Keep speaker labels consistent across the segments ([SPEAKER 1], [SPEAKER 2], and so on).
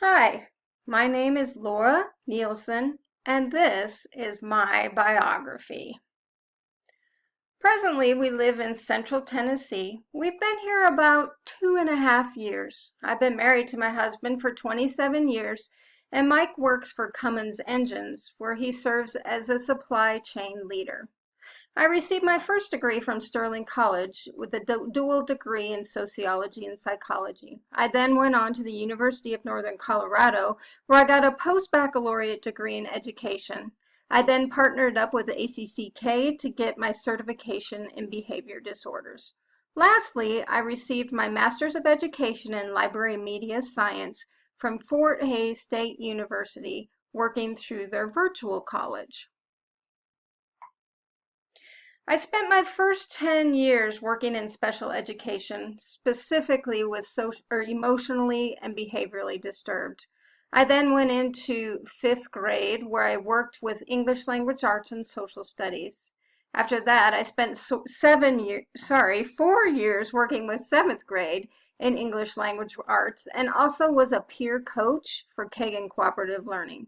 [SPEAKER 1] Hi, my name is Laura Nielsen, and this is my biography. Presently, we live in Central Tennessee. We've been here about 2.5 years. I've been married to my husband for 27 years, and Mike works for Cummins Engines, where he serves as a supply chain leader. I received my first degree from Sterling College with a dual degree in sociology and psychology. I then went on to the University of Northern Colorado, where I got a post-baccalaureate degree in education. I then partnered up with the ACCK to get my certification in behavior disorders. Lastly, I received my Master's of Education in Library Media Science from Fort Hays State University, working through their virtual college. I spent my first 10 years working in special education, specifically with emotionally and behaviorally disturbed. I then went into 5th grade where I worked with English language arts and social studies. After that, I spent 4 years working with 7th grade in English language arts and also was a peer coach for Kagan Cooperative Learning.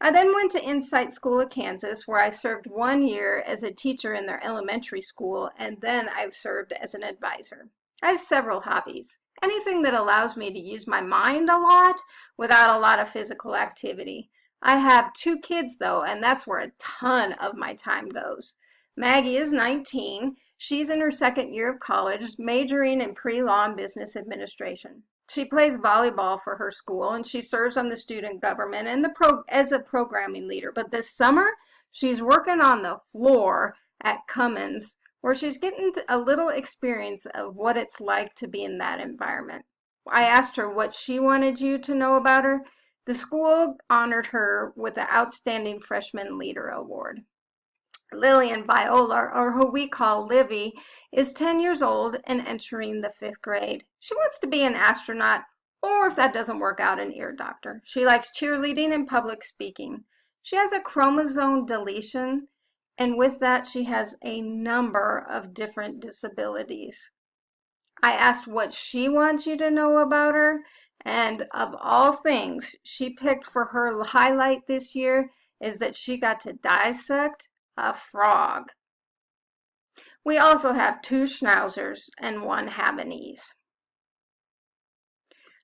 [SPEAKER 1] I then went to Insight School of Kansas, where I served 1 year as a teacher in their elementary school, and then I've served as an advisor. I have several hobbies. Anything that allows me to use my mind a lot without a lot of physical activity. I have 2 kids though, and that's where a ton of my time goes. Maggie is 19. She's in her 2nd year of college, majoring in pre-law and business administration. She plays volleyball for her school, and she serves on the student government and as a programming leader. But this summer, she's working on the floor at Cummins, where she's getting a little experience of what it's like to be in that environment. I asked her what she wanted you to know about her. The school honored her with the Outstanding Freshman Leader Award. Lillian Viola, or who we call Livy, is 10 years old and entering the 5th grade. She wants to be an astronaut, or if that doesn't work out, an ear doctor. She likes cheerleading and public speaking. She has a chromosome deletion, and with that, she has a number of different disabilities. I asked what she wants you to know about her, and of all things, she picked for her highlight this year is that she got to dissect a frog. We also have 2 Schnauzers and 1 Havanese.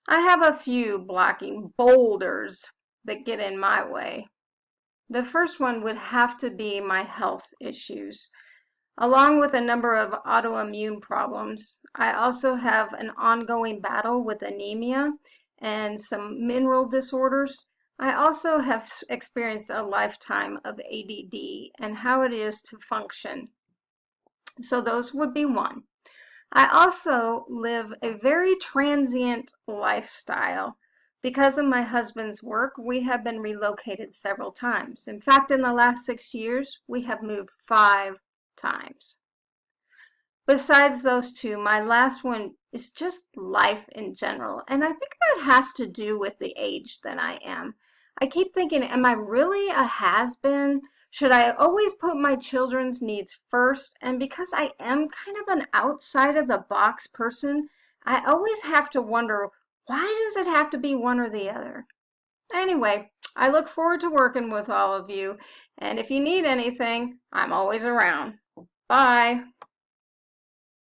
[SPEAKER 1] I have a few blocking boulders that get in my way. The first one would have to be my health issues. Along with a number of autoimmune problems, I also have an ongoing battle with anemia and some mineral disorders. I also have experienced a lifetime of ADD and how it is to function. So those would be 1. I also live a very transient lifestyle. Because of my husband's work, we have been relocated several times. In fact, in the last 6 years, we have moved 5 times. Besides those 2, my last one is just life in general. And I think that has to do with the age that I am. I keep thinking, am I really a has-been? Should I always put my children's needs first? And because I am kind of an outside of the box person, I always have to wonder, why does it have to be one or the other? Anyway, I look forward to working with all of you. And if you need anything, I'm always around. Bye.